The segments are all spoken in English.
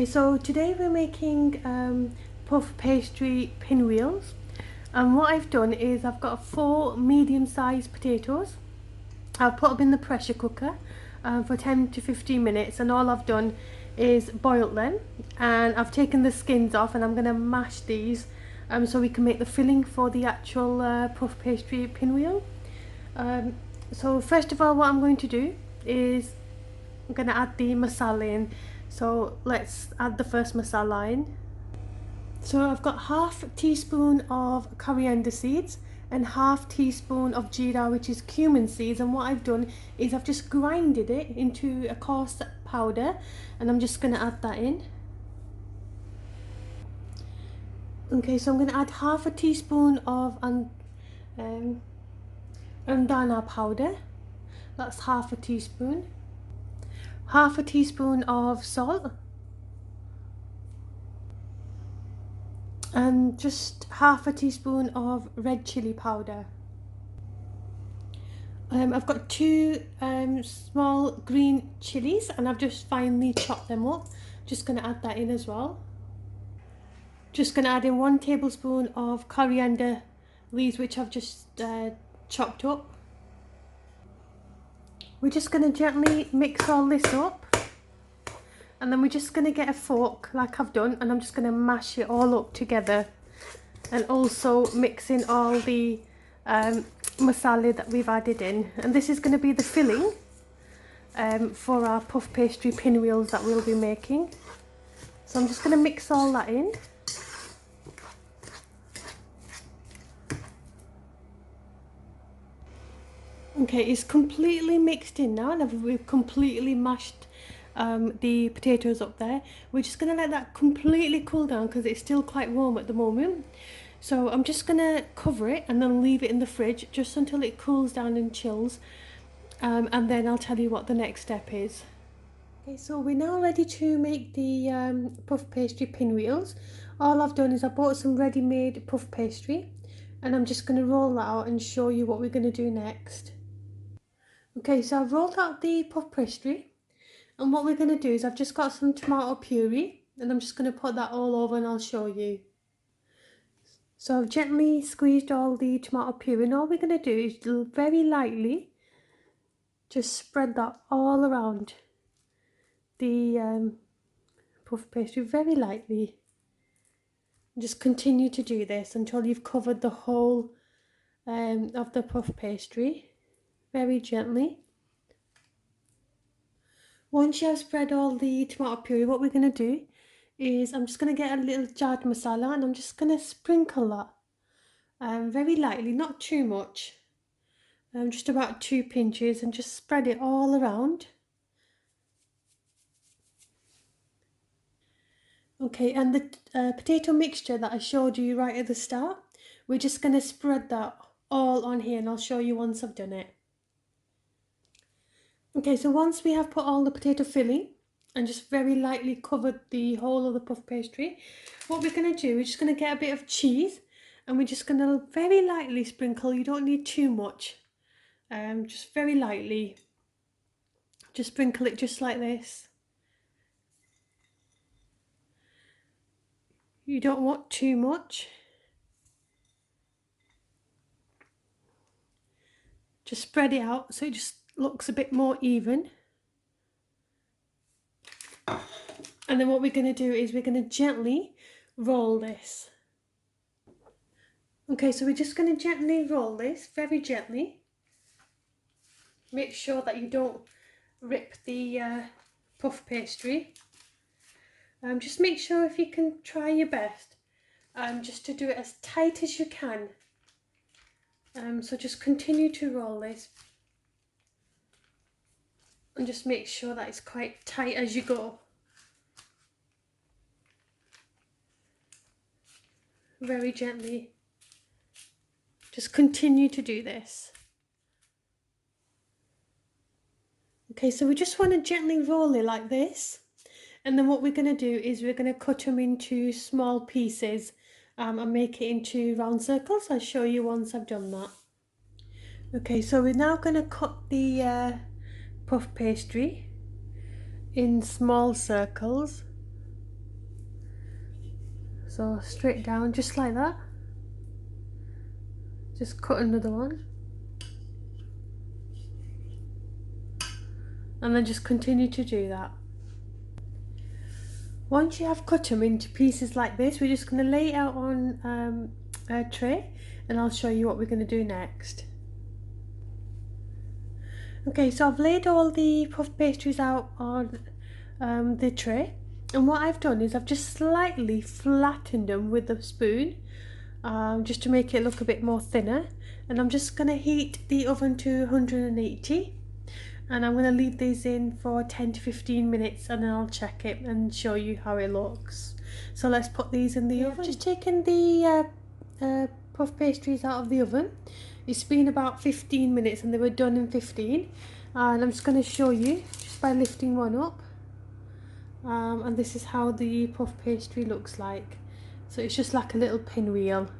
Okay, so today we're making puff pastry pinwheels, and what I've done is I've got 4 medium-sized potatoes. I've put them in the pressure cooker for 10 to 15 minutes, and all I've done is boiled them, and I've taken the skins off, and I'm going to mash these so we can make the filling for the actual puff pastry pinwheel. So first of all, what I'm going to do is I'm going to add the masala in. So let's add the first masala in. So I've got half teaspoon of coriander seeds and half teaspoon of jeera, which is cumin seeds, and what I've done is I've just grinded it into a coarse powder, and I'm just going to add that in. Okay, so I'm going to add half a teaspoon of andana powder. That's half a teaspoon. Half a teaspoon of salt, and just half a teaspoon of red chili powder. I've got 2 small green chilies, and I've just finely chopped them up. Just going to add that in as well. Just going to add in 1 tablespoon of coriander leaves, which I've just chopped up. We're just going to gently mix all this up, and then we're just going to get a fork like I've done, and I'm just going to mash it all up together, and also mix in all the masala that we've added in. And this is going to be the filling for our puff pastry pinwheels that we'll be making. So I'm just going to mix all that in. Okay, it's completely mixed in now, and we've completely mashed the potatoes up there. We're just going to let that completely cool down because it's still quite warm at the moment. So I'm just going to cover it and then leave it in the fridge just until it cools down and chills, and then I'll tell you what the next step is. Okay, so we're now ready to make the puff pastry pinwheels. All I've done is I bought some ready-made puff pastry, and I'm just going to roll that out and show you what we're going to do next. Okay, so I've rolled out the puff pastry, and what we're going to do is I've just got some tomato puree, and I'm just going to put that all over and I'll show you. So I've gently squeezed all the tomato puree, and all we're going to do is very lightly just spread that all around the puff pastry, very lightly. Just continue to do this until you've covered the whole of the puff pastry, very gently. Once you have spread all the tomato puree, what we're going to do is I'm just going to get a little chaat masala, and I'm just going to sprinkle that very lightly, not too much, just about 2 pinches, and just spread it all around. Okay, and the potato mixture that I showed you right at the start, we're just going to spread that all on here, and I'll show you once I've done it. Okay, so once we have put all the potato filling and just very lightly covered the whole of the puff pastry, what we're going to do, we're just going to get a bit of cheese, and we're just going to very lightly sprinkle. You don't need too much, just very lightly. Just sprinkle it just like this. You don't want too much. Just spread it out so it just looks a bit more even. And then what we're going to do is we're going to gently roll this. Okay, so we're just going to gently roll this, very gently. Make sure that you don't rip the puff pastry. Just make sure, if you can, try your best just to do it as tight as you can. So just continue to roll this, and just make sure that it's quite tight as you go. Very gently. Just continue to do this. Okay, so we just want to gently roll it like this, and then what we're going to do is we're going to cut them into small pieces and make it into round circles. I'll show you once I've done that. Okay, so we're now going to cut the puff pastry in small circles. So straight down, just like that. Just cut another one. And then just continue to do that. Once you have cut them into pieces like this, we're just going to lay it out on a tray, and I'll show you what we're going to do next. Okay, so I've laid all the puff pastries out on the tray, and what I've done is I've just slightly flattened them with the spoon, just to make it look a bit more thinner. And I'm just going to heat the oven to 180. And I'm going to leave these in for 10 to 15 minutes, and then I'll check it and show you how it looks. So let's put these in the oven. I've just taken the puff pastries out of the oven. It's been about 15 minutes and they were done in 15. And I'm just going to show you just by lifting one up. And this is how the puff pastry looks like. So it's just like a little pinwheel.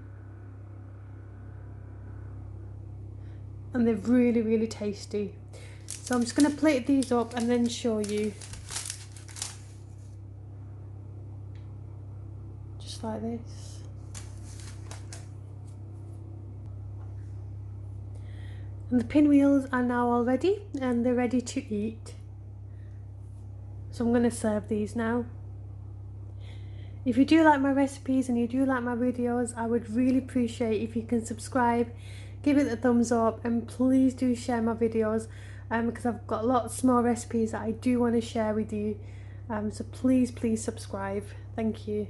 And they're really, really tasty. So I'm just going to plate these up and then show you. Just like this. And the pinwheels are now all ready and they're ready to eat. So I'm going to serve these now. If you do like my recipes and you do like my videos, I would really appreciate if you can subscribe, give it a thumbs up, and please do share my videos. Because I've got lots more recipes that I do want to share with you. So please subscribe. Thank you.